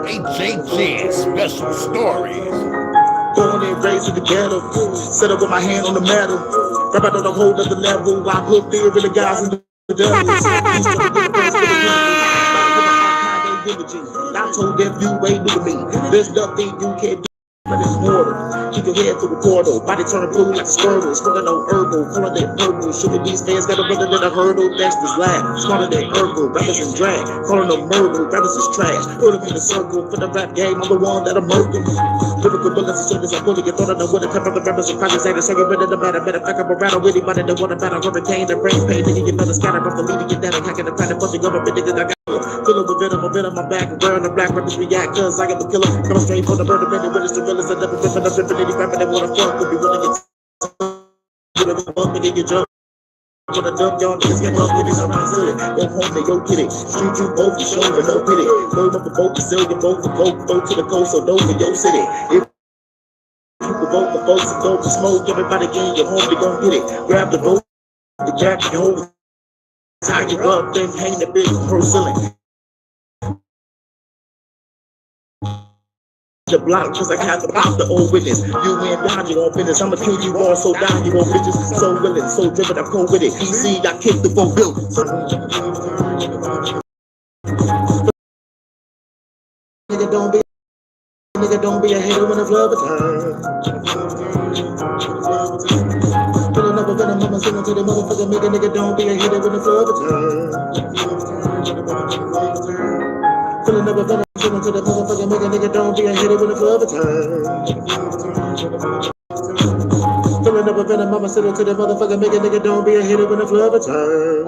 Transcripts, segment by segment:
HHN Special Stories. Born and raised in the ghetto, set up with my hand on the metal. Rap out on a whole other level. I put fear in the guys in the devils. I told them you ain't new to me. There's nothing you can do. But it's mortal. Keep your head through the portal. Body turn blue like a squirtle. Smoking on herbal. Color that purple. Shooting these fans got a brother than a hurdle. Dexter's laugh. Smarter than herbal. Rappers is drag. Calling them murder. Rappers is trash. Put them in the circle. For the rap game, I'm the one that'll murder. Lyrical bullets and service. I'm pulling it. Thought I know what the pepper the rappers and projects ain't a second. But it don't matter. Matter of fact, I'm a rattle. Anybody that want about a hurricane. The brain pain. Nigga, you better scatter from the leading. Get down and hacking the planet. Fucking government. Nigga, I got fill up with venom, a bit on my back, and wearing the black rappers react, cause I am a killer. Coming straight for the murder, ready with the realest. I never ripping up, ripping any rapper that wanna fuck with me. Wanna get up and get jump. Wanna dump y'all niggas, get up with these around hood. Go home, they go get it. Street you both, you show me no pity. Load up a boat, you sell your boat for gold. Go to the coast, so those in your city. If you vote for folks and go for smoke, everybody get in your home, they gon' get it. Grab the boat, the jack, your home. Tie you up, then hang the bitch pro ceiling. The block, cause I have to pop the old witness. You ain't down, you gon' finish. I'ma kill you all, so down, you gon' bitches. So willing, so driven, I'm cold with it. DC, I kicked the 4 buildings. Nigga don't be a hater when the flood return. Put another venom, I'ma sing to the motherfucker. Make a nigga don't be a hater when the flood return. Fill another venom. To the motherfucker, make a nigga don't be a hitter when the club return. Filling up a venom, I'ma send it to the motherfucker, make a nigga don't be a hitter when the club return.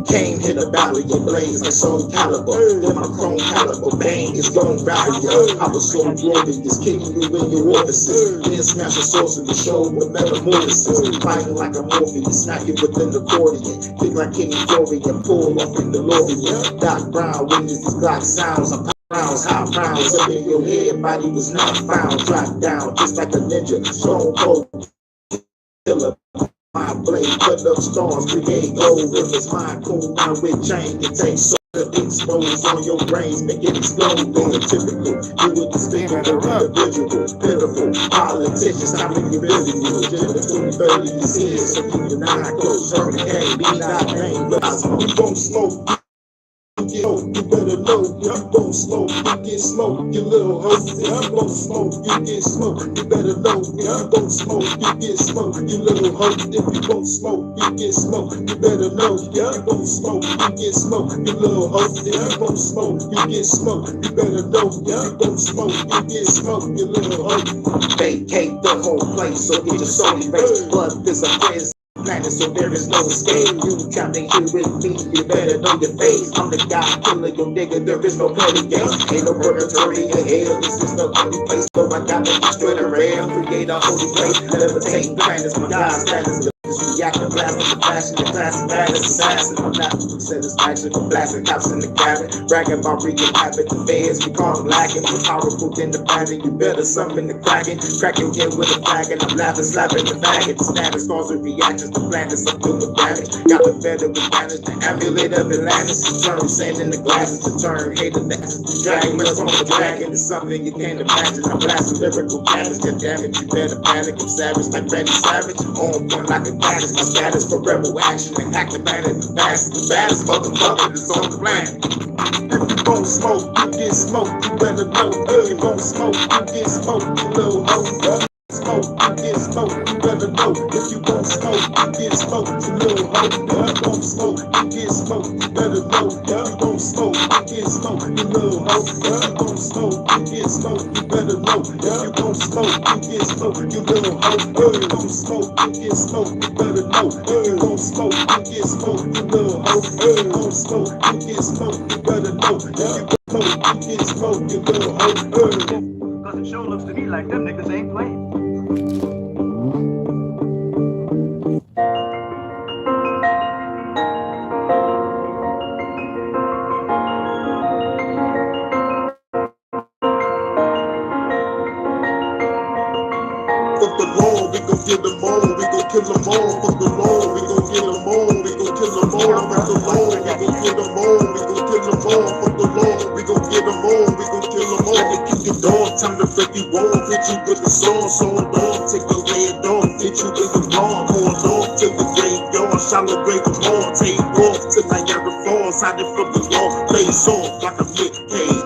Came to the valley of blaze, my soul caliber. Then my chrome caliber, bang, it's gon' rally ya. I was so glorious, kicking you in your orifices. Then smash the source of the show with metamorphosis. Fighting like a Morpheus, smack you with an accordion. Kick like King Florian, pull up in the DeLorean. Doc Brown, witness these Glock sounds. I'm rounds, hot rounds up in your head, body was not found. Drop down, just like a ninja, stone cold killer. My blade cut up storms, create gold rivers. My cool now with chain, it takes so to expose on your brains, make it explode. Being typical, you would despicable, individual, pitiful. Politicians, how many really you? Just 30 years, so keep your eye closed. Hurry, hey, be not named, but you gon' smoke. You better know, you gon' smoke, you get smoked, you little hoe. You gon' smoke, you get smoked, you better know. You gon' smoke, you get smoked, you little hoe. If you gon' smoke, you get smoked, you better know. You gon' smoke, you get smoked, you little hoe. If you gon' smoke, you get smoked, you better know. You gon' smoke, you get smoked, you little hoe. Vacate the whole place, so get your soul erased. Blood is a prison planet, so there is no escape. You trying to hear with me, you better know your face. I'm the guy killing your nigga, there is no petty games. Ain't no purgatory in hell, this is no holy place. So I gotta destroy the rail, create a holy place. Levitate planets, my God's status. Reacting, blasting, the fashion, the classic, baddest assassin. I'm not satisfaction for blasting cops in the cabin. Bragging about wreaking havoc, the feds, we call them lacking. More powerful than the bandit, you better summon the kraken. Cracking head with a flag, and I'm laughing, slapping the faggot. The status causing reactions, the planets up to the damage. Got the better advantage, the amulet of Atlantis. Turn sand in the glasses to turn hater that's dragging us on the dragon. It's something you can't imagine. I'm blasting lyrical damage, God damn it, you better panic. I'm savage like Randy Savage, on point like a baddest. My status for rebel action and activated the baddest motherfucker that's on the planet. If you gon' smoke, you get smoked, you better know. If you gon' smoke, you get smoked, you little hoe. Smoke, you get smoked, you better know. If you gon' smoke, you get smoked, you little hoe. If you gon' smoke, you get smoked, you better know. If you gon' smoke, you get smoked, you little hoe. If you gon' smoke, you get smoked, you better know. If you gon' smoke, you get smoked, you little hoe. If you gon' smoke, you get smoked, you better know. If you gon' smoke, you get smoked, you little hoe. If you gon' smoke, you get smoked, you better know. If you gon' smoke, you get smoked, you little hoe. Cause it sure looks to me like them niggas ain't playing. kill them all. Fuck the law, we gon' get them all. We gon' kill them all. Fuck the law, we gon' get them all. We gon' kill them all. Fuck the law, we gon' get them all. We gon' kill them all. Let me kick your dog, time to break you off. Hit you with the saw, saw dog. Take your head off, hit you with the bomb. Hold off to the graveyard, celebrate the all. Take off to Niagara Falls, hide it from the law. Face off like a big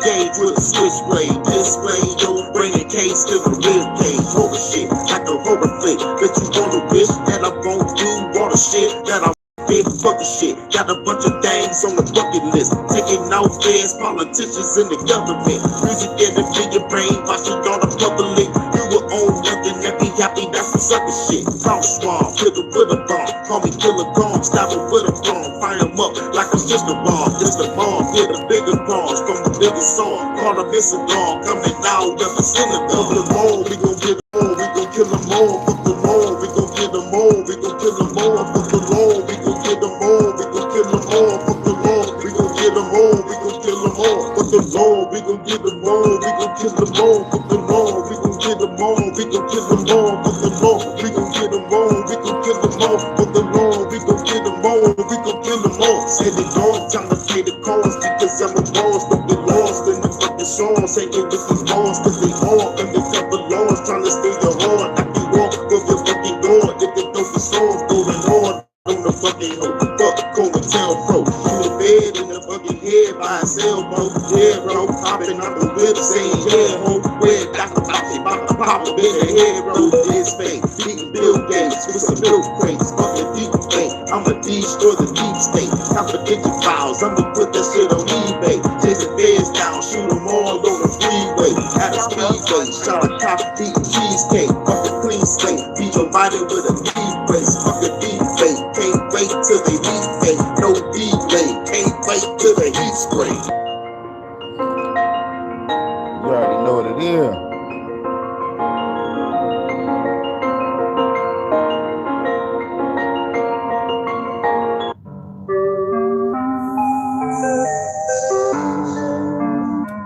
gauge with a switchblade. Display your brain and case to the rib cage. Horror shit like a horror flick. Bet you wanna wish that I won't do all the shit that I big fucking shit. Got a bunch of things on the bucket list. Taking out feds, politicians in the government. Music enemy, your brain, watching all the public. You will own nothing and be happy, that's some sucker shit. Talk swamp, kill it with a bomb. Call me Killer Kong, stab it with a bomb. Fire him up like it's just a bomb. Just a bomb, get a bigger bombs from the biggest song. Call a missing dog, coming out of the synagogue. The mall, we gon' get them all, we gon' kill them all. Fuck the law, we gon' get them all, we gon' kill them all. Fuck the law, we gon' get them all, we gon' kill them all. Fuck the law, we gon' get them all, we gon' kill them all. Fuck the law, we gon' get them all, we gon' kill them all. Fuck the law, we gon' get them all, we gon' kill them all. Fuck the law, we gon' get them all, we gon' kill them all. Fuck the law, we gon' get them all, we gon' kill them all. Say the dog, time to pay the cost because I'm a boss. Don't get lost in the fucking songs. Hanging with these balls cause they all undercover laws. Trying to stay your heart, knock you off of your fucking door. If they throw the songs going on the fucking hoe. Fuck, call the town pro. In the bed, in the fucking head by his elbow. Yeah, bro, popping out the whip, saying, yeah, ho, where Dr. Poppy, pop up in the head, bro. This fake, beating Bill Gates with some milk crates. Fucking deep fake, I'ma destroy the deep state. Confidential files, I'ma put that shit on eBay. Chase the feds down, shoot them all on the freeway. At a speedway, shot a cop, beating cheesecake. Fuck a clean slate, beat your body with a deep brace. Fuck a deep fake, can't wait till they leave fake. No delay, can't wait till the heat spray. You already know what it is.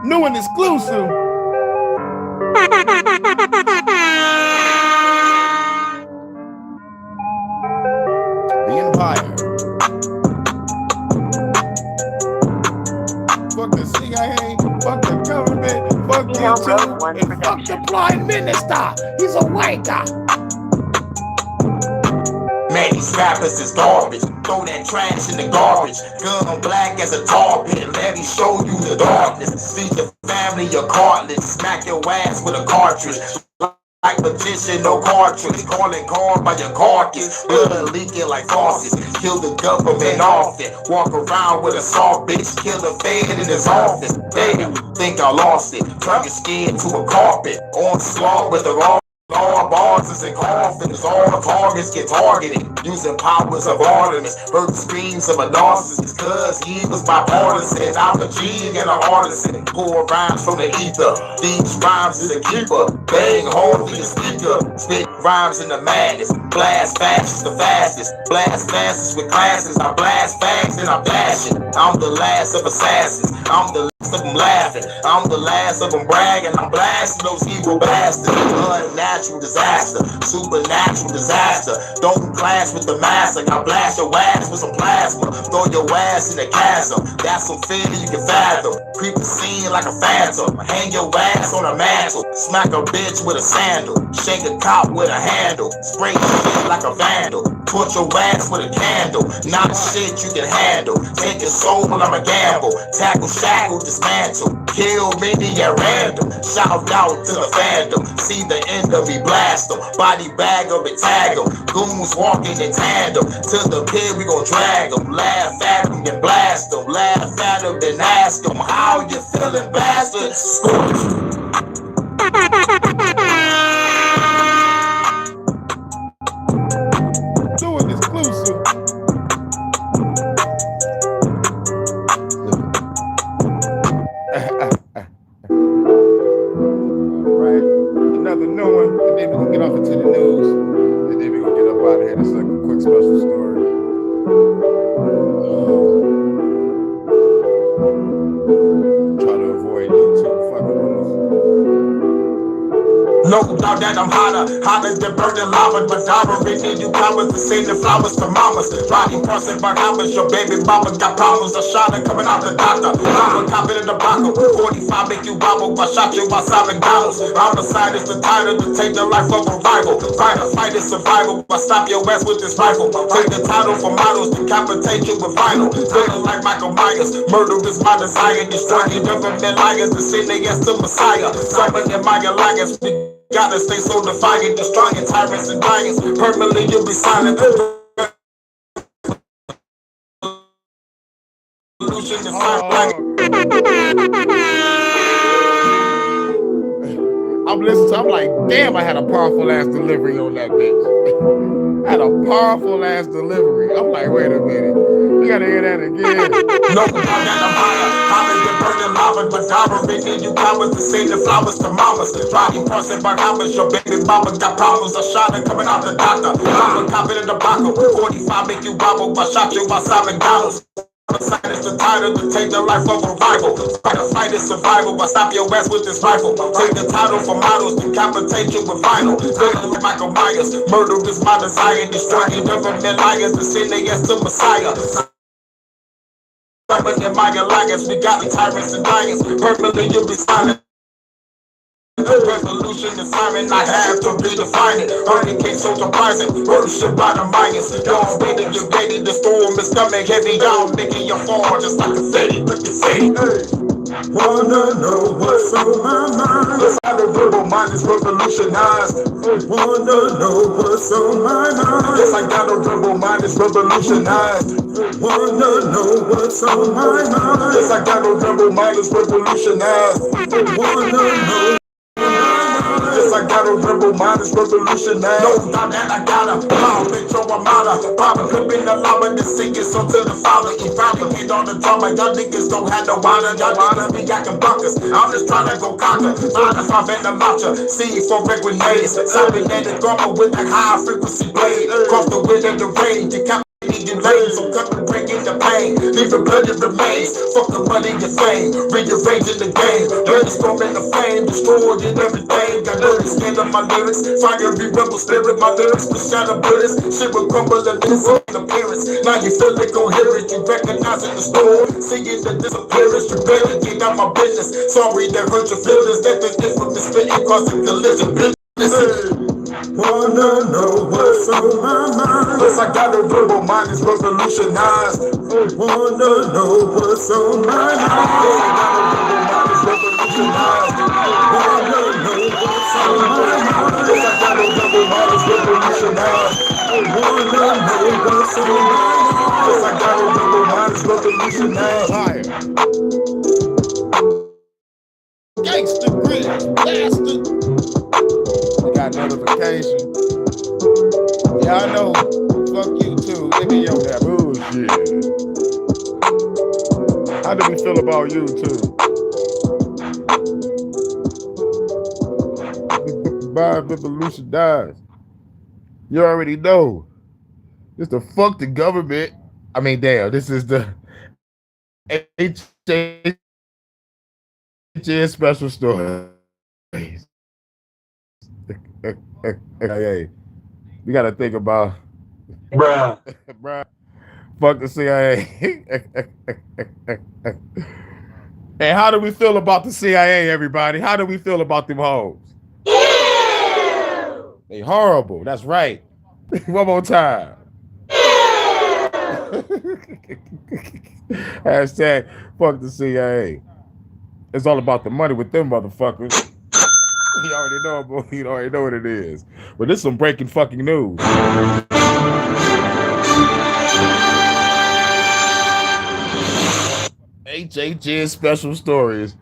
New and exclusive. The Empire. Fuck the CIA, fuck the government, fuck YouTube, and fuck the blind minister. He's a white guy. Man, these rappers is garbage. Throw that trash in the garbage. Gun black as a tar pit. Let me show you the darkness. See your family, your cartilage. Smack your ass with a cartridge. Like magician, no cartridge. Calling card by your carcass. Blood leaking like faucets. Kill the government often. Walk around with a soft bitch. Kill the fed in his office. Damn, think I lost it. Turn your skin to a carpet. Onslaught with a raw. All bosses and coffins, all targets get targeted. Using powers of ornaments, heard the screams of a narcissist. Cause he was my partisan. I'm a G and an artisan. Pour rhymes from the ether. These rhymes is a keeper. Bang hard for your speaker. Spit rhymes in the madness. Blast fast is the fastest. Blast fastest with classes. I blast facts and I blast it. I'm the last of assassins. I'm the last of them laughing. I'm the last of them bragging. I'm blasting those evil bastards. Unnatural disaster, supernatural disaster. Don't clash with the master. I blast your ass with some plasma. Throw your ass in the chasm. That's some fear you can fathom. Creep the scene like a phantom. Hang your ass on a mantle. Smack a bitch with a sandal. Shake a cop with a handle. Spray shit like a vandal. Put your ass with a candle. Not shit you can handle. Take your soul, I'm a gamble. Tackle, shackle, dismantle. Kill many at random. Shout out to the fandom. See the end of me, blast them. Body bag them and tag them. Goons walking in tandem. To the pit we gon' drag them. Laugh at them and blast them. Laugh at them then ask them, how you feeling, bastard? Doing exclusive. Alright, another new one, and then we're gonna get off into the news, and then we're gonna get up out of here. This is like a quick special story. Try to avoid YouTube fucking with us. No doubt that I'm hotter than burning lava. But Darvin need you cowards to send the flowers to mamas. Riding crossing Bahamas, your baby mama got problems. A shot coming out the doctor. I'm a cop in the bottle. 45 make you wobble. I shot you outside McDonald's. Homicide is the title to take the life of a rival. Fight is survival. I stop your ass with this rifle. Take the title for models, decapitate you with vinyl. Feeling like Michael Myers. Murder is my desire. Destroying government liars to send their ass to Messiah. Simon and Maya liars. We gotta stay so defiant. Destroying tyrants and giants. Permanently you'll be silent. I'm listening to, I'm like, damn, I had a powerful ass delivery on that bitch. I had a powerful ass delivery. I'm like, wait a minute. You gotta hear that again. No, I'm the burning lava, but Darvin need you cowards to send the flowers to mamas. Riding crossing Bahamas, your baby mama got problems. A shot coming out the doctor. I'm a cop in the bottle. 45 make you wobble. I shot you outside McDonald's. Homicide is the title to take the life of a rival. Fight is survival. I stop your ass with this rifle. Take the title for models, decapitate you with vinyl. Feeling like Michael Myers. Murder is my desire. Destroying government liars to send their ass to Messiah. Simon and Maya liars. We got the tyrants and giants. Permanently you'll be silent. Revolution is siren, I have to redefine it. Earning case so surprising, worship by the Mayans. Y'all waiting, you waiting, the storm is coming heavy. Y'all making your fall just like a fade, look at fade. Wanna know what's on my mind? Yes, how the verbal mind is revolutionized. Wanna know what's on my mind? Yes, I got a verbal mind is revolutionized. Wanna know what's on my mind? Yes, I got a verbal mind is revolutionized. Wanna know. Yes, I got a rebel mind is revolutionary. No doubt that I got a power, bitch, your armada. Papa could be the lava, the sickest son to the father. Evaluate all the drama, y'all niggas don't have no honor. Y'all niggas be acting bunkers. I'm just trying to go conquer. Find if I've been the matcha. See for red grenades. Cybernetic armor with a high frequency blade. Cross the wind and the rain. You lame, so cut the break in the pain. Leave the blood in remains. Fuck the money and fame. Rearranging the game. Brainstorming the flame. Destroying everything. Got dirty skin on my lyrics. Fiery rebel spirit. My lyrics will shatter bullets. Shit will crumble and lose appearance. Now you feel it coherent. You recognize it in the storm. Seeing the disappearance. You better get out my business. Sorry that hurt your feelings. That the infamous spitting causing collision. Wanna know what's on my mind? Yes, I got a verbal mind is revolutionized. Wanna know what's on my mind? Yes, I got a verbal mind is revolutionized. Wanna know what's on my mind? Yes, I got a verbal mind is revolutionized. Wanna know what's on my mind? Yes, I got a verbal mind is revolutionized. Fire. Gangsta Grit, bastard. You got notification. Yeah, I know. Fuck you too. They be on that bullshit. How do we feel about you too? By revolution dies. You already know. This the fuck the government. I mean, damn. This is the HHN special story. Hey, we gotta think about, Bruh. fuck the CIA. And how do we feel about the CIA, everybody? How do we feel about them hoes? They horrible. That's right. One more time. Hashtag fuck the CIA. It's all about the money with them motherfuckers. You already know what it is. But this is some breaking fucking news. HHN special stories.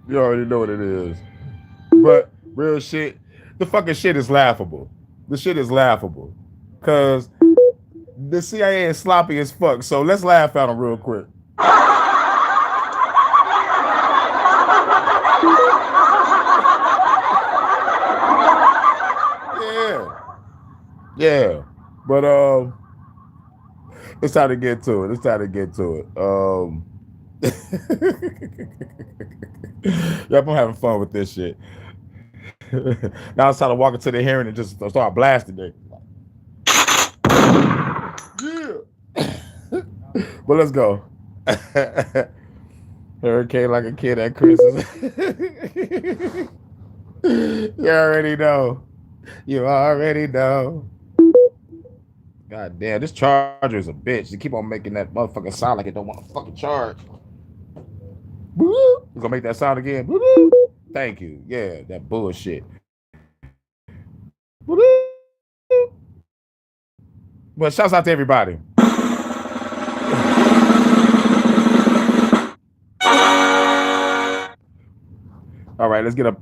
You already know what it is. But real shit, the fucking shit is laughable. The shit is laughable. Cause the CIA is sloppy as fuck. So let's laugh at them real quick. Yeah. But it's time to get to it. Yep, I'm having fun with this shit. Now it's time to walk into the hearing and just start blasting it. Yeah. But let's go. Hurricane like a kid at Christmas. You already know. You already know. God damn, this charger is a bitch. They keep on making that motherfucker sound like it don't want to fucking charge. You gonna make that sound again? Thank you. Yeah, that bullshit. But shouts out to everybody. All right, let's get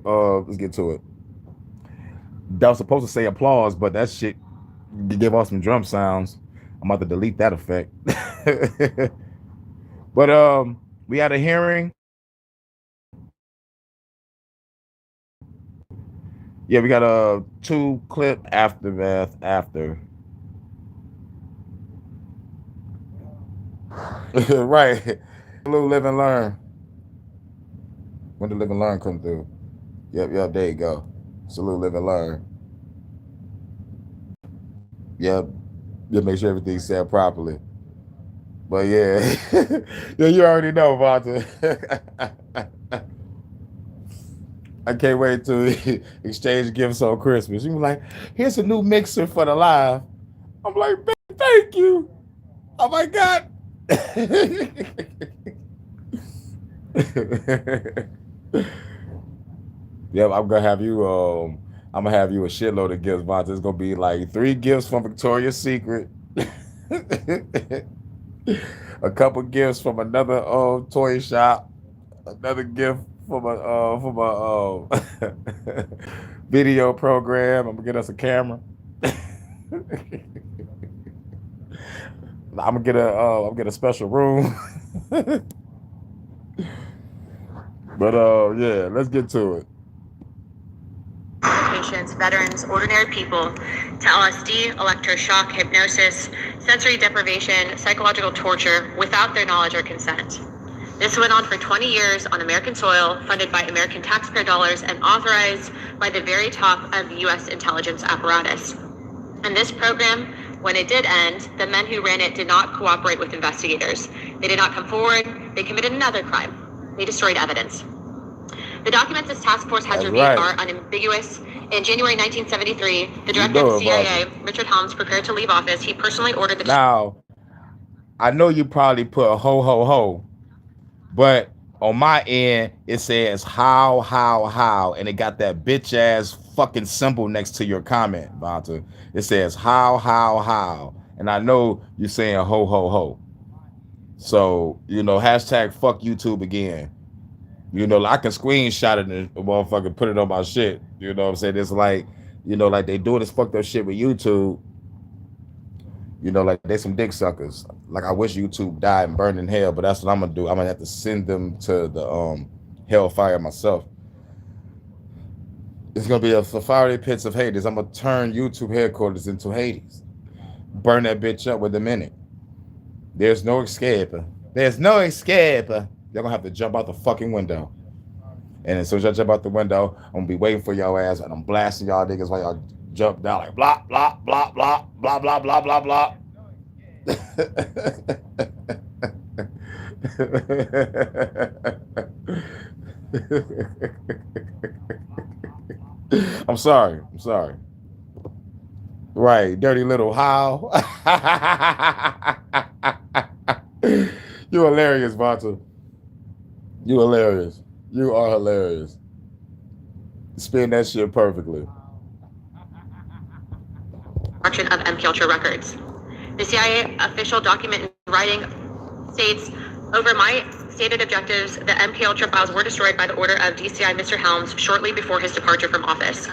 to it. That was supposed to say applause, but that shit give off some drum sounds. I'm about to delete that effect. But we had a hearing. Yeah, we got a 2-clip aftermath after. Right. Little live and learn. When did live and learn come through? Yep, there you go. Salute, live and learn. Yep. Just make sure everything's said properly. But yeah. Yeah, you already know, Vonta. I can't wait to exchange gifts on Christmas. You be like, here's a new mixer for the live. I'm like, thank you. Oh my God. Yep, I'm gonna have you a shitload of gifts, Vonta. It's gonna be like 3 gifts from Victoria's Secret. A couple gifts from another toy shop, another gift from a video program. I'm gonna get us a camera. I'm gonna get a special room. But yeah, let's get to it. Patients, veterans, ordinary people to LSD, electroshock, hypnosis, sensory deprivation, psychological torture without their knowledge or consent. This went on for 20 years on American soil, funded by American taxpayer dollars and authorized by the very top of the U.S. intelligence apparatus. And this program, when it did end, the men who ran it did not cooperate with investigators. They did not come forward. They committed another crime. They destroyed evidence. The documents this task force has reviewed are unambiguous. In January 1973, the director of the CIA, Richard Helms, prepared to leave office. He personally ordered the... Now, I know you probably put a ho, ho, ho, but on my end, it says how, and it got that bitch ass fucking symbol next to your comment, Vonta. It says how, and I know you're saying ho, ho, ho. So, hashtag fuck YouTube again. I can screenshot it and motherfucker put it on my shit. You know what I'm saying? It's like, like they doing this fucked up shit with YouTube. Like they some dick suckers. Like I wish YouTube died and burned in hell, but that's what I'm gonna do. I'm gonna have to send them to the hellfire myself. It's gonna be a fiery pits of Hades. I'm gonna turn YouTube headquarters into Hades. Burn that bitch up with a minute. There's no escape. There's no escape. Y'all gonna have to jump out the fucking window. And as soon as y'all jump out the window, I'm gonna be waiting for y'all ass and I'm blasting y'all niggas while y'all jump down like blah, blah, blah, blah, blah, blah, blah, blah, blah. I'm sorry. Right, dirty little how. You hilarious, Vonta. You hilarious. You are hilarious. Spin that shit perfectly. Of MKUltra records. The CIA official document in writing states, over my stated objectives, the MKUltra files were destroyed by the order of DCI Mr. Helms shortly before his departure from office.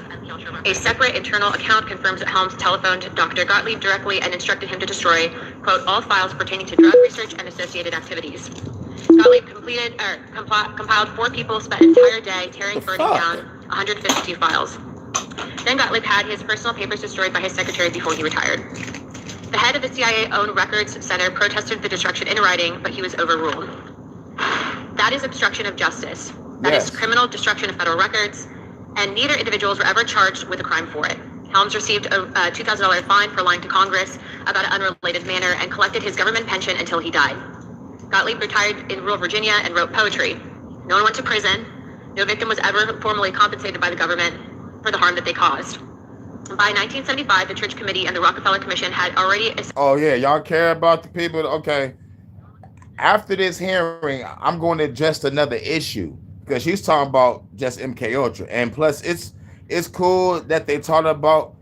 A separate internal account confirms that Helms telephoned Dr. Gottlieb directly and instructed him to destroy, quote, all files pertaining to drug research and associated activities. Gottlieb compiled 4 people, spent an entire day tearing, burning down 152 files. Then Gottlieb had his personal papers destroyed by his secretary before he retired. The head of the CIA-owned records center protested the destruction in writing, but he was overruled. That is obstruction of justice. That is criminal destruction of federal records. and neither individuals were ever charged with a crime for it. Helms received a $2,000 fine for lying to Congress about an unrelated matter and collected his government pension until he died. Gottlieb retired in rural Virginia and wrote poetry. No one went to prison. No victim was ever formally compensated by the government for the harm that they caused. By 1975, the Church Committee and the Rockefeller Commission had already... Oh, yeah, y'all care about the people? Okay. After this hearing, I'm going to address another issue because she's talking about just MK Ultra. And plus, it's cool that they talked about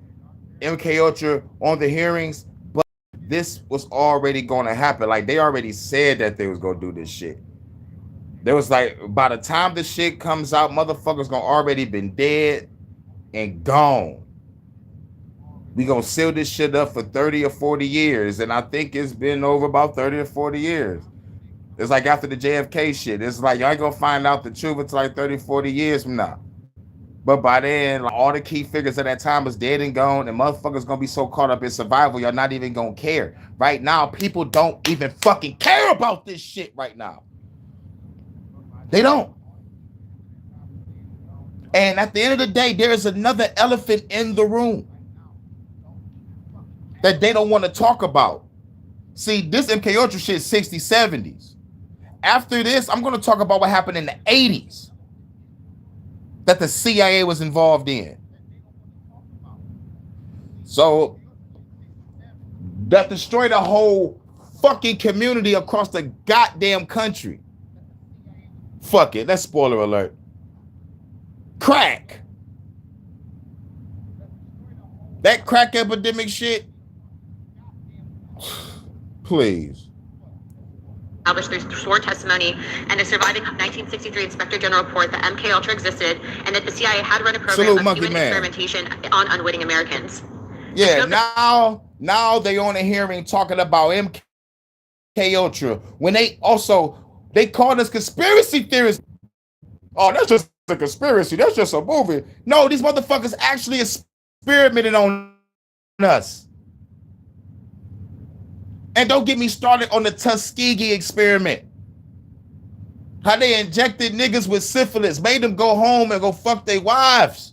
MK Ultra on the hearings, but this was already going to happen. Like, they already said that they was going to do this shit. There was like, by the time the shit comes out, motherfuckers gonna already been dead and gone. We gonna seal this shit up for 30 or 40 years. And I think it's been over about 30 or 40 years. It's like after the JFK shit. It's like, y'all ain't gonna find out the truth until like 30, 40 years from now. But by then, like, all the key figures at that time was dead and gone, and motherfuckers gonna be so caught up in survival, y'all not even gonna care. Right now, people don't even fucking care about this shit right now. They don't. And at the end of the day, there is another elephant in the room that they don't want to talk about. See, this MK Ultra shit is 60s, 70s. After this, I'm going to talk about what happened in the 80s that the CIA was involved in. So, that destroyed a whole fucking community across the goddamn country. Fuck it, that's spoiler alert. Crack. That crack epidemic shit. Please. Established through sworn testimony and a surviving 1963 Inspector General report that MK Ultra existed and that the CIA had run a program of human experimentation on unwitting Americans. Yeah, now they on a hearing talking about MK Ultra when they called us conspiracy theorists. Oh, that's just a conspiracy. That's just a movie. No, these motherfuckers actually experimented on us. And don't get me started on the Tuskegee experiment. How they injected niggas with syphilis, made them go home and go fuck their wives.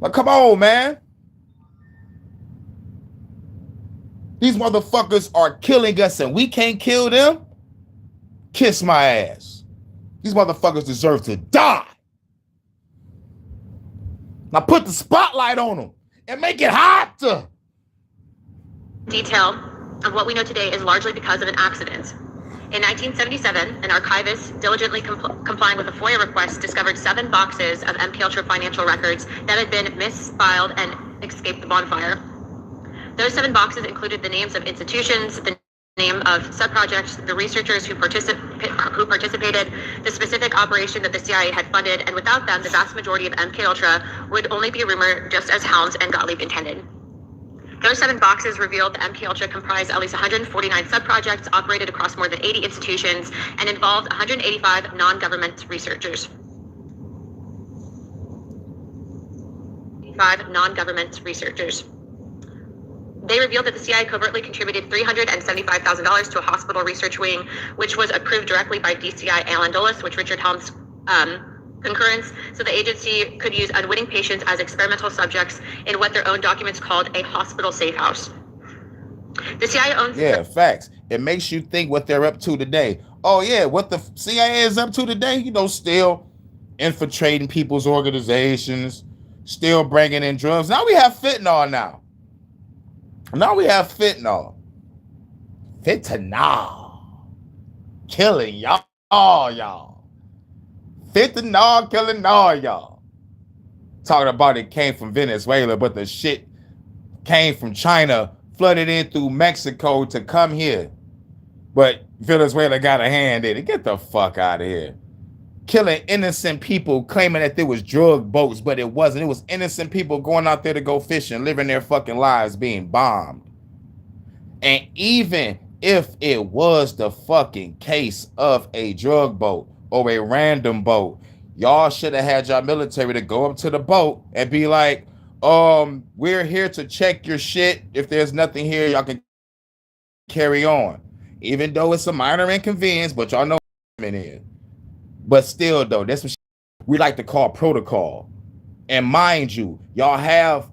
Like, come on, man. These motherfuckers are killing us and we can't kill them. Kiss my ass. These motherfuckers deserve to die. Now put the spotlight on them and make it hot. Detail of what we know today is largely because of an accident. In 1977, an archivist diligently complying with a FOIA request discovered 7 boxes of MK Ultra financial records that had been misfiled and escaped the bonfire. Those 7 boxes included the names of institutions, the name of subprojects, the researchers who participated, the specific operation that the CIA had funded, and without them, the vast majority of MK Ultra would only be a rumor, just as Helms and Gottlieb intended. Those 7 boxes revealed that MK Ultra comprised at least 149 subprojects, operated across more than 80 institutions, and involved 185 non-government researchers. 5 non-government researchers. They revealed that the CIA covertly contributed $375,000 to a hospital research wing, which was approved directly by DCI Alan Dulles, which Richard Helms concurrence, so the agency could use unwitting patients as experimental subjects in what their own documents called a hospital safe house. The CIA owns... Yeah, facts. It makes you think what they're up to today. Oh yeah, what the CIA is up to today, you know, still infiltrating people's organizations, still bringing in drugs. Now we have fentanyl now. Now we have fentanyl. Fentanyl. Killing y'all. Fentanyl killing all y'all. Talking about it came from Venezuela, but the shit came from China, flooded in through Mexico to come here. But Venezuela got a hand in it. Get the fuck out of here. Killing innocent people, claiming that there was drug boats, but it wasn't. It was innocent people going out there to go fishing, living their fucking lives being bombed. And even if it was the fucking case of a drug boat or a random boat, y'all should have had your military to go up to the boat and be like, we're here to check your shit. If there's nothing here, y'all can carry on. Even though it's a minor inconvenience, but y'all know what in here. But still, though, that's what we like to call protocol. And mind you, y'all have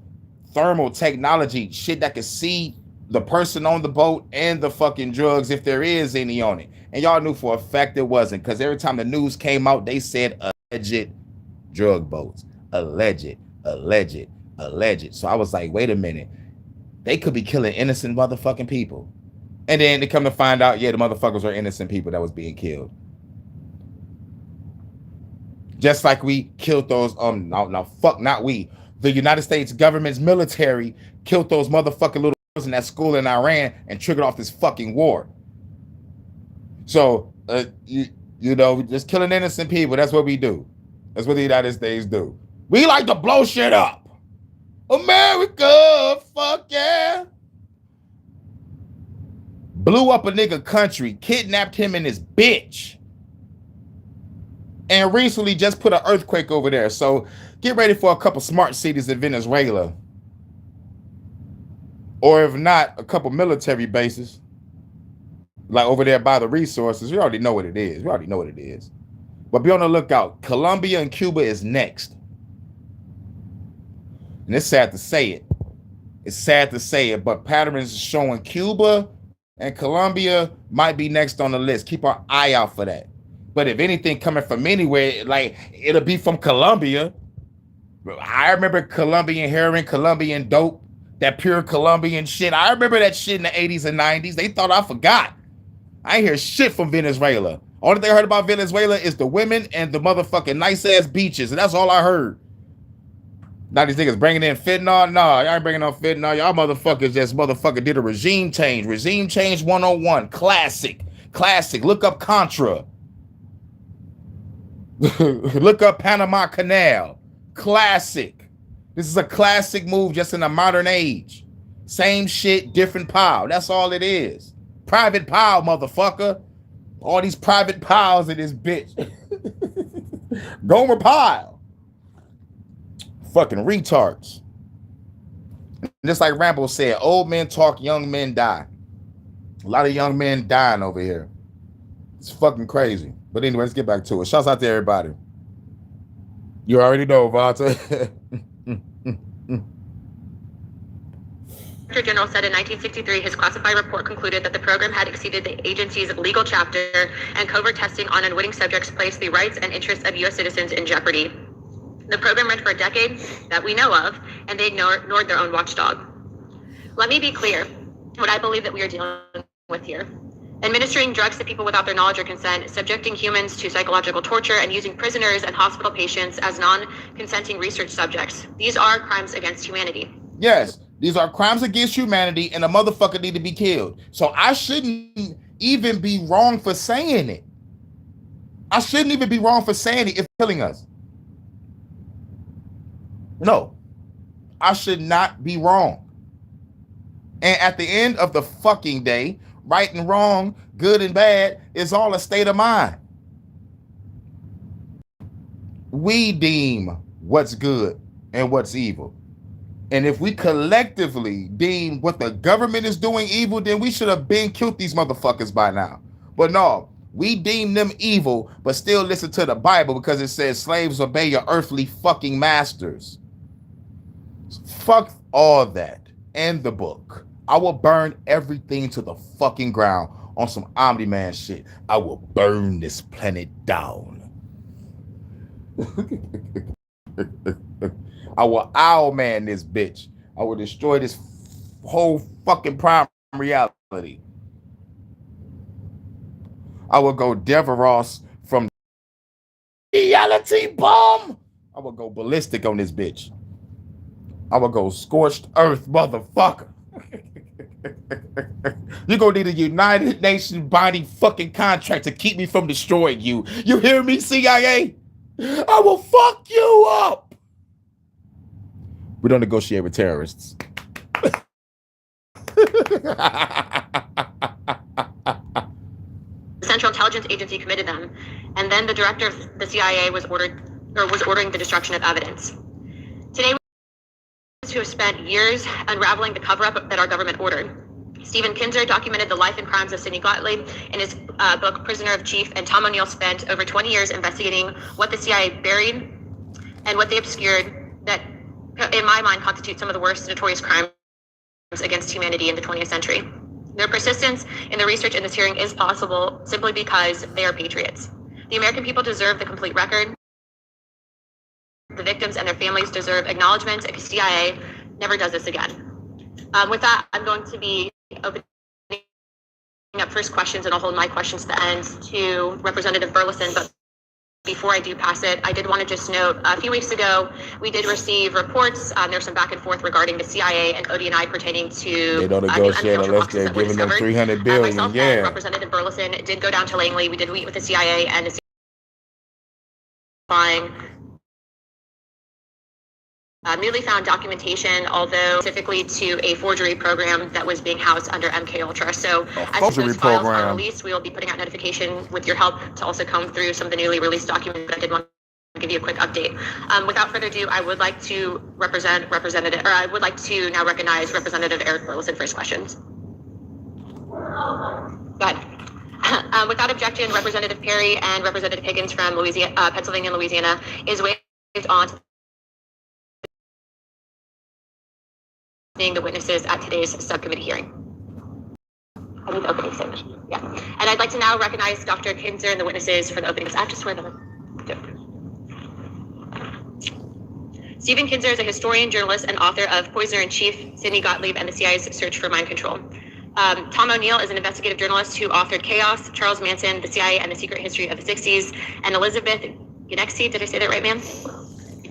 thermal technology, shit that can see the person on the boat and the fucking drugs if there is any on it. And y'all knew for a fact it wasn't, because every time the news came out, they said alleged drug boats. Alleged. So I was like, wait a minute. They could be killing innocent motherfucking people. And then they come to find out, yeah, the motherfuckers are innocent people that was being killed. Just like we killed those, not we. The United States government's military killed those motherfucking little girls in that school in Iran and triggered off this fucking war. So, you know, just killing innocent people, that's what we do. That's what the United States do. We like to blow shit up. America, fuck yeah. Blew up a nigga country, kidnapped him and his bitch. And recently just put an earthquake over there. So get ready for a couple smart cities in Venezuela. Or if not, a couple military bases. Like over there by the resources. We already know what it is. But be on the lookout. Colombia and Cuba is next. And it's sad to say it. But patterns showing Cuba and Colombia might be next on the list. Keep our eye out for that. But if anything coming from anywhere, like, it'll be from Colombia. I remember Colombian heroin, Colombian dope, that pure Colombian shit. I remember that shit in the 80s and 90s. They thought I forgot. I ain't hear shit from Venezuela. All that they heard about Venezuela is the women and the motherfucking nice-ass beaches. And that's all I heard. Now these niggas bringing in fentanyl? Nah, y'all ain't bringing no fentanyl. Y'all motherfuckers just did a regime change. Regime change 101. Classic. Look up Contra. Look up Panama Canal. Classic. This is a classic move just in a modern age. Same shit, different pile. That's all it is. Private pile, motherfucker. All these private piles in this bitch. Gomer Pile. Fucking retards. Just like Rambo said, old men talk, young men die. A lot of young men dying over here. It's fucking crazy. But anyway, let's get back to it. Shouts out to everybody. You already know, Vata. Director General said in 1963 his classified report concluded that the program had exceeded the agency's legal chapter, and covert testing on unwitting subjects placed the rights and interests of U.S. citizens in jeopardy. The program ran for a decade that we know of, and they ignored their own watchdog. Let me be clear what I believe that we are dealing with here. Administering drugs to people without their knowledge or consent, subjecting humans to psychological torture, and using prisoners and hospital patients as non-consenting research subjects. These are crimes against humanity. Yes, these are crimes against humanity, and a motherfucker need to be killed. So I shouldn't even be wrong for saying it. If killing us. No, I should not be wrong. And at the end of the fucking day, right and wrong, good and bad, is all a state of mind. We deem what's good and what's evil. And if we collectively deem what the government is doing evil, then we should have been killed these motherfuckers by now. But no, we deem them evil, but still listen to the Bible because it says slaves obey your earthly fucking masters. Fuck all that. And the book. I will burn everything to the fucking ground on some Omni-Man shit. I will burn this planet down. I will Owlman this bitch. I will destroy this whole fucking prime reality. I will go Deveros from reality bomb. I will go ballistic on this bitch. I will go scorched earth, motherfucker. You're gonna need a United Nations binding fucking contract to keep me from destroying you. You hear me, CIA? I will fuck you up. We don't negotiate with terrorists. The Central Intelligence Agency committed them, and then the director of the CIA was ordering the destruction of evidence. Today, who have spent years unraveling the cover-up that our government ordered. Stephen Kinzer documented the life and crimes of Sidney Gottlieb in his book Prisoner of Chief, and Tom O'Neill spent over 20 years investigating what the CIA buried and what they obscured that, in my mind, constitute some of the worst notorious crimes against humanity in the 20th century. Their persistence in the research in this hearing is possible simply because they are patriots. The American people deserve the complete record. The victims and their families deserve acknowledgement, and the CIA never does this again. With that, I'm going to be opening up first questions, and I'll hold my questions to the end to Representative Burleson. But before I do pass it, I did want to just note, a few weeks ago, we did receive reports. There's some back and forth regarding the CIA and ODNI pertaining to they don't negotiate unless they're giving them $300 billion. Myself and Representative Burleson did go down to Langley. We did meet with the CIA and the newly found documentation, although specifically to a forgery program that was being housed under MK Ultra. So as those files are released, we will be putting out notification with your help to also comb through some of the newly released documents. But I did want to give you a quick update. Without further ado, I would like to now recognize Representative Eric Burleson for his questions. Go ahead. Without objection, Representative Perry and Representative Higgins from Pennsylvania and Louisiana is waived on the witnesses at today's subcommittee hearing. I need the opening statement. Yeah. And I'd like to now recognize Dr. Kinzer and the witnesses for the opening. I have to swear them. Stephen Kinzer is a historian, journalist, and author of Poisoner-in-Chief, Sidney Gottlieb, and the CIA's Search for Mind Control. Tom O'Neill is an investigative journalist who authored Chaos, Charles Manson, the CIA, and the Secret History of the 60s. And Elizabeth Genexi, did I say that right, ma'am?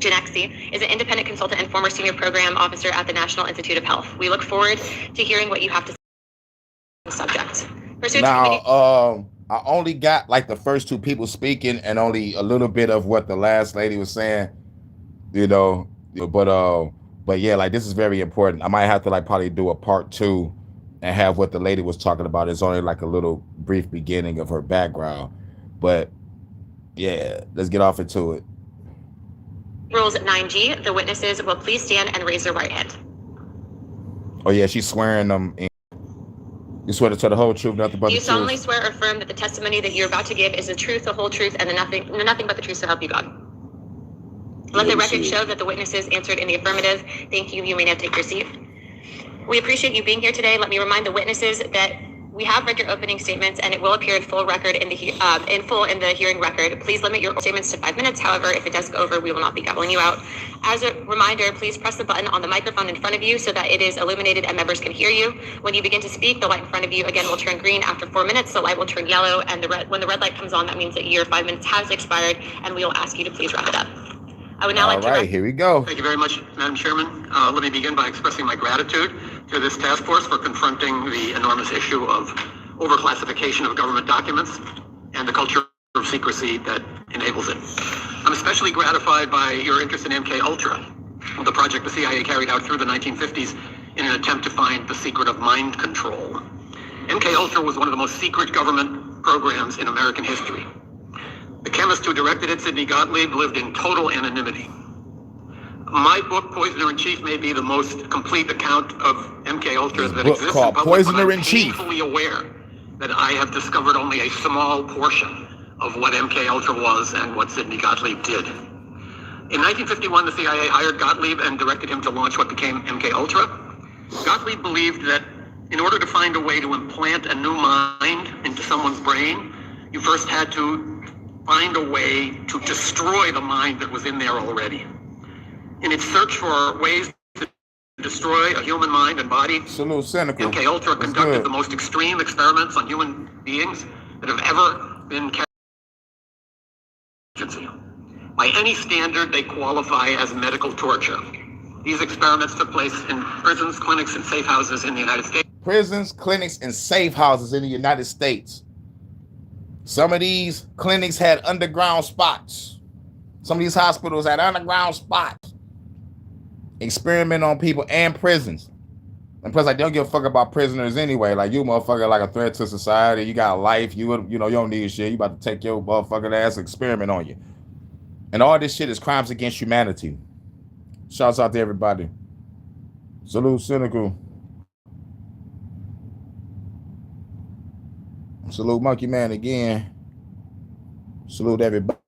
Genexi is an independent consultant and former senior program officer at the National Institute of Health. We look forward to hearing what you have to say on the subject. Now, I only got like the first two people speaking and only a little bit of what the last lady was saying, but yeah, like this is very important. I might have to like probably do a part 2 and have what the lady was talking about. It's only like a little brief beginning of her background, but yeah, let's get off into it. Rules 9G, the witnesses will please stand and raise their right hand. Oh yeah, she's swearing them in. You swear to tell the whole truth, nothing but the truth. Do you solemnly swear or affirm that the testimony that you're about to give is the truth, the whole truth, and nothing but the truth, so help you God? Let the record show that the witnesses answered in the affirmative. Thank you. You may now take your seat. We appreciate you being here today. Let me remind the witnesses that we have read your opening statements, and it will appear in full in the hearing record. Please limit your statements to 5 minutes. However, if it does go over, we will not be gaveling you out. As a reminder, please press the button on the microphone in front of you so that it is illuminated and members can hear you. When you begin to speak, the light in front of you again will turn green. After 4 minutes, the light will turn yellow, and when the red light comes on, that means that your 5 minutes has expired, and we will ask you to please wrap it up. I would now like to. All right, here we go. Thank you very much, Madam Chairman. Let me begin by expressing my gratitude to this task force for confronting the enormous issue of overclassification of government documents and the culture of secrecy that enables it. I'm especially gratified by your interest in MK Ultra, the project the CIA carried out through the 1950s in an attempt to find the secret of mind control. MK Ultra was one of the most secret government programs in American history. The chemist who directed it, Sidney Gottlieb, lived in total anonymity. My book, Poisoner-in-Chief, may be the most complete account of MK Ultra that exists in public, Poisoner-in-Chief. But I'm painfully aware that I have discovered only a small portion of what MK Ultra was and what Sidney Gottlieb did. In 1951, the CIA hired Gottlieb and directed him to launch what became MK Ultra. Gottlieb believed that in order to find a way to implant a new mind into someone's brain, you first had to find a way to destroy the mind that was in there already. In its search for ways to destroy a human mind and body, MK Ultra conducted the most extreme experiments on human beings that have ever been carried out. By any standard, they qualify as medical torture. These experiments took place in prisons, clinics, and safe houses in the United States. Prisons, clinics, and safe houses in the United States. Some of these clinics had underground spots. Some of these hospitals had underground spots. Experiment on people and prisons. And plus, like, they don't give a fuck about prisoners anyway. Like, you motherfucker like a threat to society. You got a life. You don't need shit. You about to take your motherfucking ass experiment on you. And all this shit is crimes against humanity. Shouts out to everybody. Salute, cynical. Salute Monkey Man again. Salute everybody.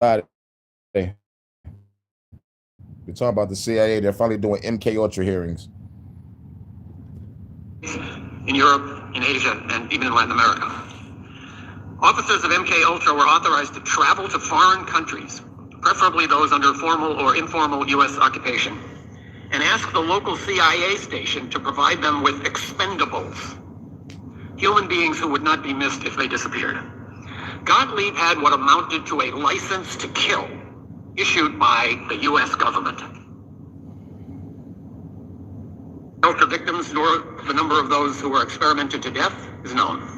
We're talking about the CIA. They're finally doing MK Ultra hearings. In Europe, in Asia, and even in Latin America. Officers of MK Ultra were authorized to travel to foreign countries, preferably those under formal or informal U.S. occupation, and ask the local CIA station to provide them with expendables, human beings who would not be missed if they disappeared. Gottlieb had what amounted to a license to kill, issued by the U.S. government. Ultra victims, nor the number of those who were experimented to death, is known.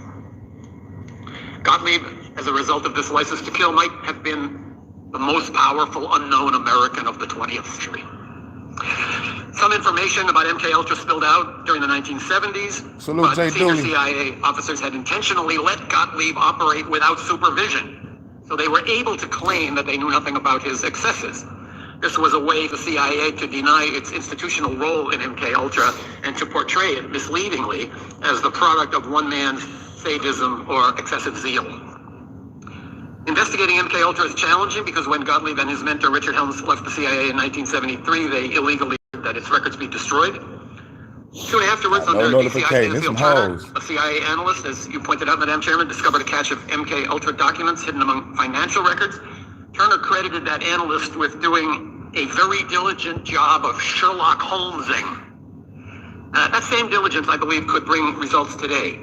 Gottlieb, as a result of this license to kill, might have been the most powerful unknown American of the 20th century. Some information about MK Ultra spilled out during the 1970s, Salute but senior Dooley. CIA officers had intentionally let Gottlieb operate without supervision, so they were able to claim that they knew nothing about his excesses. This was a way for CIA to deny its institutional role in MK Ultra and to portray it misleadingly as the product of one man's sadism or excessive zeal. Investigating MK Ultra is challenging because when Gottlieb and his mentor Richard Helms left the CIA in 1973, they illegally that its records be destroyed. Soon afterwards, No under notification. DCI Some Turner, hoes. a CIA analyst, as you pointed out, Madam Chairman, discovered a cache of MK Ultra documents hidden among financial records. Turner credited that analyst with doing a very diligent job of Sherlock Holmesing. That same diligence, I believe, could bring results today.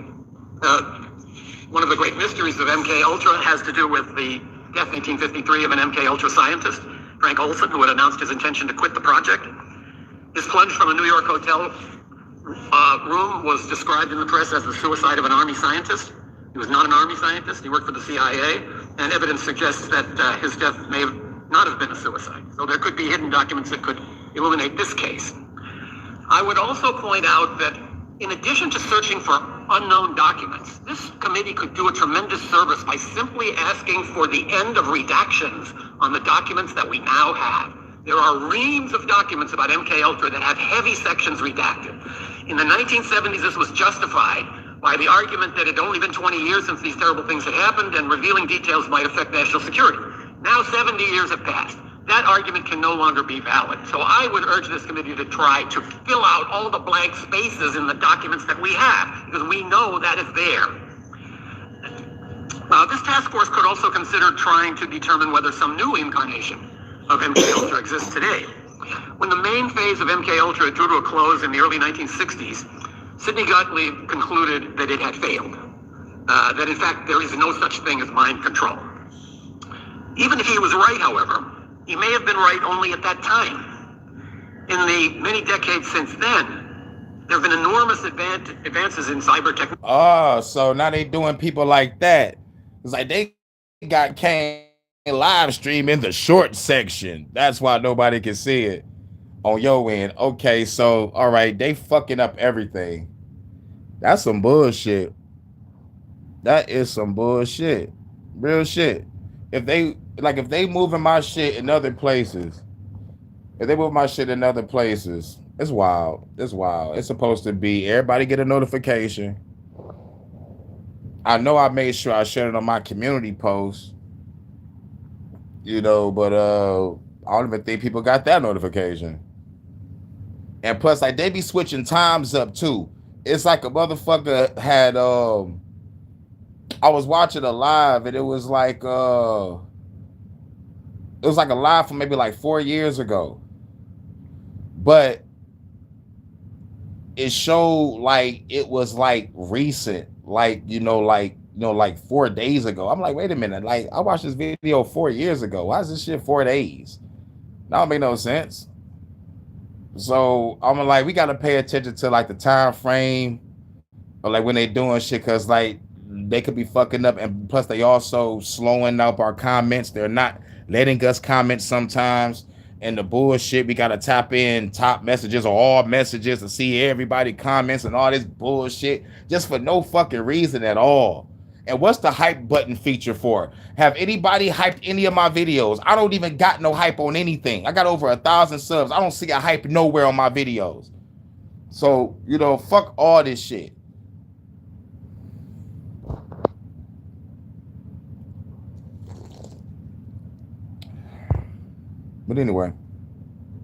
One of the great mysteries of MK Ultra has to do with the death in 1953 of an MK Ultra scientist, Frank Olson, who had announced his intention to quit the project. His plunge from a New York hotel room was described in the press as the suicide of an Army scientist. He was not an Army scientist. He worked for the CIA, and evidence suggests that his death may not have been a suicide. So there could be hidden documents that could illuminate this case. I would also point out that in addition to searching for unknown documents, this committee could do a tremendous service by simply asking for the end of redactions on the documents that we now have. There are reams of documents about MK Ultra that have heavy sections redacted. In the 1970s, this was justified by the argument that it had only been 20 years since these terrible things had happened and revealing details might affect national security. Now 70 years have passed. That argument can no longer be valid. So I would urge this committee to try to fill out all the blank spaces in the documents that we have, because we know that is there. This task force could also consider trying to determine whether some new incarnation of MK Ultra exists today. When the main phase of MK Ultra drew to a close in the early 1960s, Sidney Gottlieb concluded that it had failed. That in fact there is no such thing as mind control. Even if he was right, however, he may have been right only at that time. In the many decades since then, there have been enormous advances in cyber technology. Oh, so now they doing people like that. It's like they got Kane live stream in the short section. That's why nobody can see it on your end. Okay, so all right, they fucking up everything. That's some bullshit. That is some bullshit. Real shit. If they moving my shit in other places, it's wild. It's wild. It's supposed to be everybody get a notification. I know I made sure I shared it on my community post, but I don't even think people got that notification. And plus, like, they be switching times up too. It's like a motherfucker had I was watching a live and it was like a live from maybe like 4 years ago. But it showed like it was like recent, like 4 days ago. I'm like, wait a minute, like I watched this video 4 years ago. Why is this shit 4 days? That don't make no sense. So I'm like, we gotta pay attention to like the time frame or like when they doing shit, because like they could be fucking up, and plus they also slowing up our comments. They're not letting us comment sometimes. And the bullshit, we gotta tap in top messages or all messages to see everybody comments and all this bullshit just for no fucking reason at all. And what's the hype button feature for? Have anybody hyped any of my videos? I don't even got no hype on anything. I got over 1,000 subs. I don't see a hype nowhere on my videos. So, fuck all this shit. But anyway.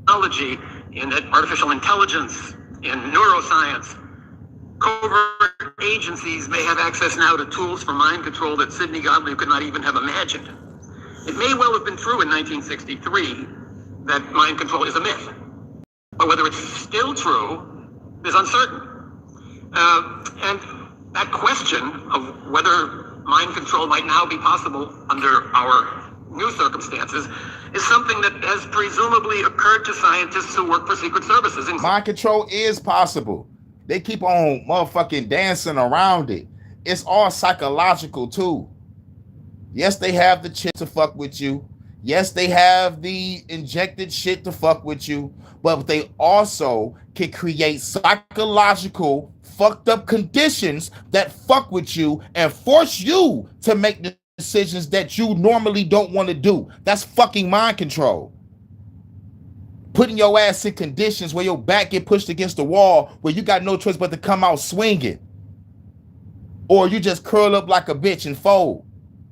Technology, in artificial intelligence, in neuroscience. Covert agencies may have access now to tools for mind control that Sidney Gottlieb could not even have imagined. It may well have been true in 1963 that mind control is a myth. But whether it's still true is uncertain. And that question of whether mind control might now be possible under our new circumstances is something that has presumably occurred to scientists who work for secret services. Mind control is possible. They keep on motherfucking dancing around it. It's all psychological too. Yes, they have the chip to fuck with you. Yes, they have the injected shit to fuck with you. But they also can create psychological fucked up conditions that fuck with you and force you to make the decisions that you normally don't want to do. That's fucking mind control. Putting your ass in conditions where your back get pushed against the wall, where you got no choice but to come out swinging. Or you just curl up like a bitch and fold.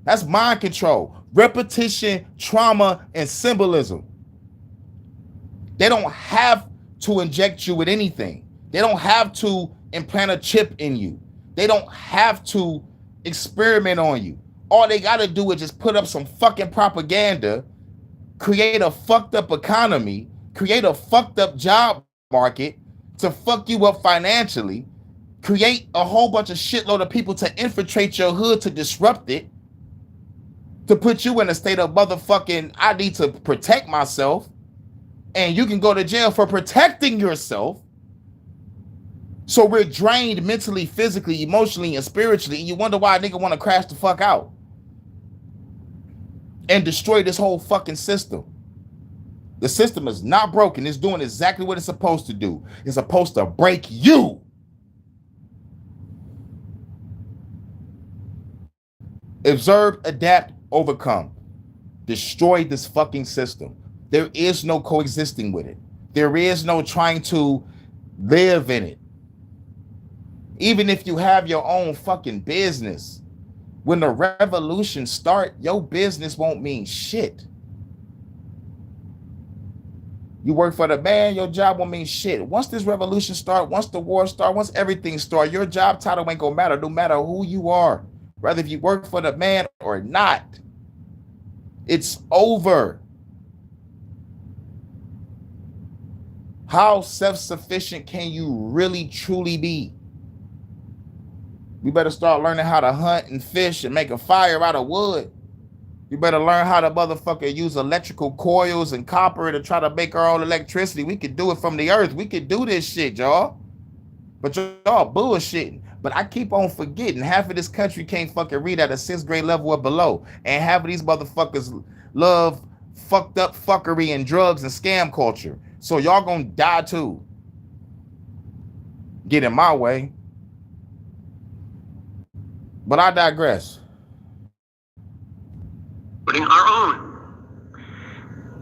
That's mind control. Repetition, trauma, and symbolism. They don't have to inject you with anything. They don't have to implant a chip in you. They don't have to experiment on you. All they got to do is just put up some fucking propaganda, create a fucked up economy, create a fucked up job market to fuck you up financially, create a whole bunch of shitload of people to infiltrate your hood to disrupt it, to put you in a state of motherfucking, I need to protect myself, and you can go to jail for protecting yourself. So we're drained mentally, physically, emotionally, and spiritually, and you wonder why a nigga want to crash the fuck out and destroy this whole fucking system. The system is not broken. It's doing exactly what it's supposed to do. It's supposed to break you. Observe, adapt, overcome. Destroy this fucking system. There is no coexisting with it. There is no trying to live in it. Even if you have your own fucking business, when the revolution starts, your business won't mean shit. You work for the man, your job won't mean shit. Once this revolution starts, once the war starts, once everything starts, your job title ain't gonna matter, no matter who you are. Whether if you work for the man or not. It's over. How self-sufficient can you really truly be? You better start learning how to hunt and fish and make a fire out of wood. You better learn how to motherfucker use electrical coils and copper to try to make our own electricity. We could do it from the earth. We could do this shit, y'all. But y'all bullshitting. But I keep on forgetting half of this country can't fucking read at a 6th grade level or below. And half of these motherfuckers love fucked up fuckery and drugs and scam culture. So y'all gonna die too. Get in my way. But I digress. Putting our own.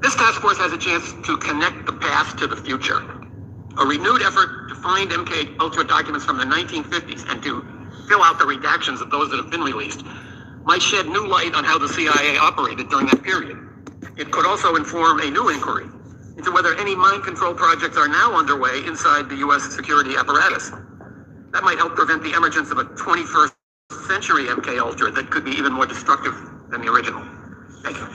This task force has a chance to connect the past to the future. A renewed effort to find MK Ultra documents from the 1950s and to fill out the redactions of those that have been released might shed new light on how the CIA operated during that period. It could also inform a new inquiry into whether any mind control projects are now underway inside the U.S. security apparatus. That might help prevent the emergence of a 21st century MK Ultra that could be even more destructive than the original. Thank you.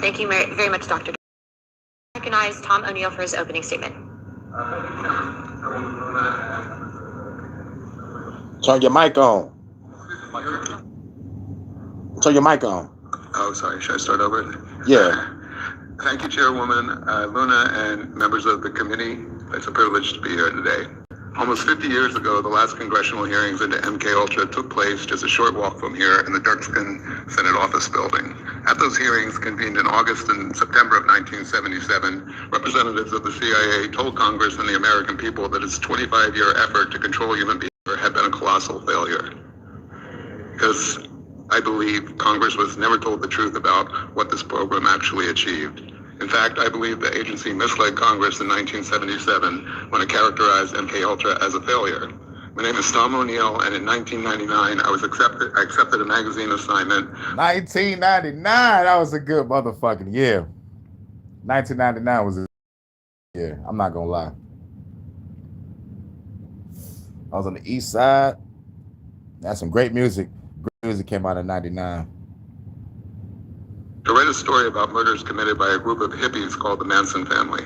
Thank you very much, Dr. I recognize Tom O'Neill for his opening statement. Turn your mic on. Turn your mic on. Oh, sorry. Should I start over? Yeah. Thank you, Chairwoman Luna, and members of the committee. It's a privilege to be here today. Almost 50 years ago, the last congressional hearings into MK Ultra took place just a short walk from here in the dark-skinned Senate office building. At those hearings, convened in August and September of 1977, representatives of the CIA told Congress and the American people that its 25-year effort to control human behavior had been a colossal failure. Because I believe Congress was never told the truth about what this program actually achieved. In fact, I believe the agency misled Congress in 1977 when it characterized MK Ultra as a failure. My name is Tom O'Neill, and in 1999, I accepted a magazine assignment. 1999, that was a good motherfucking year. 1999 was a year. I'm not gonna lie. I was on the east side. That's some great music. Great music came out in '99. I read a story about murders committed by a group of hippies called the Manson family.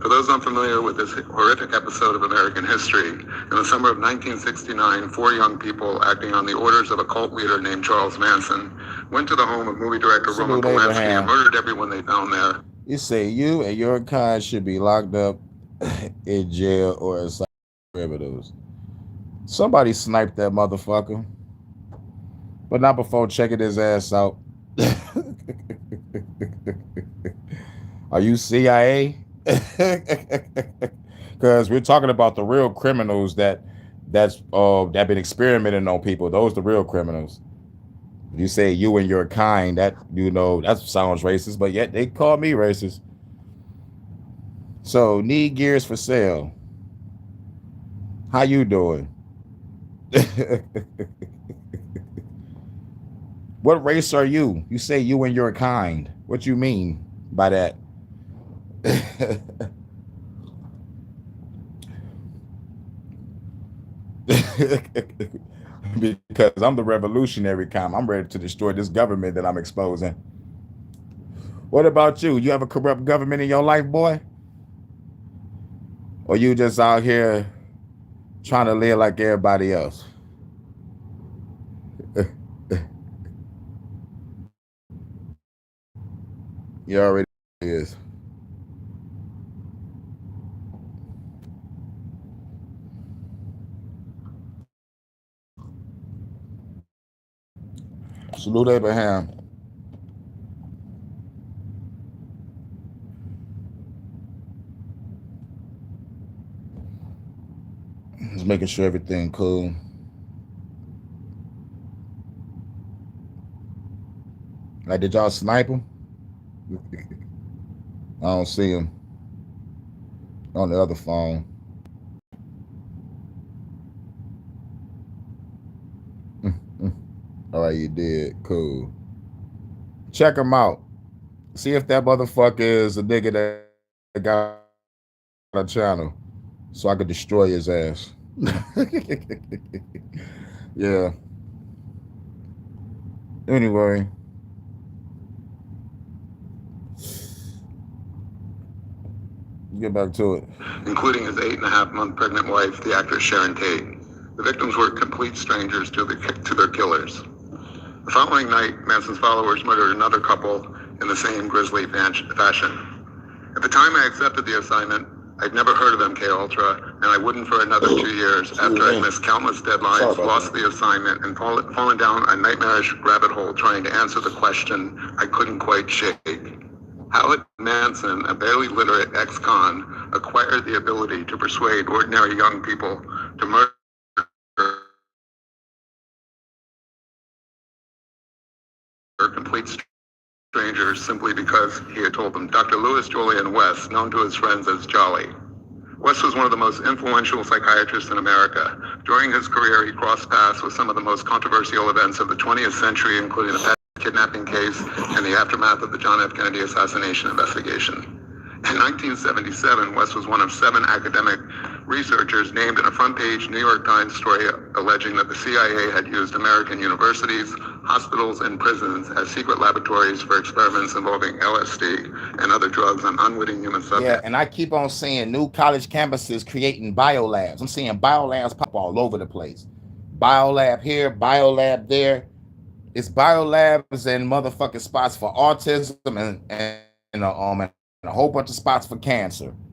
For those unfamiliar with this horrific episode of American history, in the summer of 1969, 4 young people, acting on the orders of a cult leader named Charles Manson, went to the home of movie director Roman Polanski and murdered everyone they found there. You say you and your kind should be locked up in jail or as criminals. Somebody sniped that motherfucker, but not before checking his ass out. Are you CIA? Because we're talking about the real criminals that been experimenting on people. Those are the real criminals. If you say you and your kind, that that sounds racist, but yet they call me racist. So need gears for sale. How you doing? What race are you? You say you and your kind. What you mean by that? Because I'm the revolutionary kind. I'm ready to destroy this government that I'm exposing. What about you? You have a corrupt government in your life, boy? Or you just out here trying to live like everybody else? You already is. Salute Abraham. Just making sure everything cool. Like, did y'all snipe him? I don't see him on the other phone. All right, you did. Cool. Check him out. See if that motherfucker is a nigga that got a channel so I could destroy his ass. Yeah. Anyway. Get back to it. Including his 8.5-month pregnant wife, the actress Sharon Tate. The victims were complete strangers to their killers. The following night, Manson's followers murdered another couple in the same grisly fashion. At the time I accepted the assignment, I'd never heard of MK Ultra, and I wouldn't for another 2 years after I missed countless deadlines, lost the assignment, and fallen down a nightmarish rabbit hole trying to answer the question I couldn't quite shake. How had Manson, a barely literate ex-con, acquired the ability to persuade ordinary young people to murder complete strangers simply because he had told them? Dr. Louis Julian West, known to his friends as Jolly. West was one of the most influential psychiatrists in America. During his career, he crossed paths with some of the most controversial events of the 20th century, including the kidnapping case and the aftermath of the John F. Kennedy assassination investigation. In 1977, West was one of 7 academic researchers named in a front-page New York Times story alleging that the CIA had used American universities, hospitals, and prisons as secret laboratories for experiments involving LSD and other drugs on unwitting human subjects. Yeah, and I keep on seeing new college campuses creating biolabs. I'm seeing biolabs pop all over the place. Biolab here, biolab there. It's biolabs and motherfucking spots for autism and a whole bunch of spots for cancer.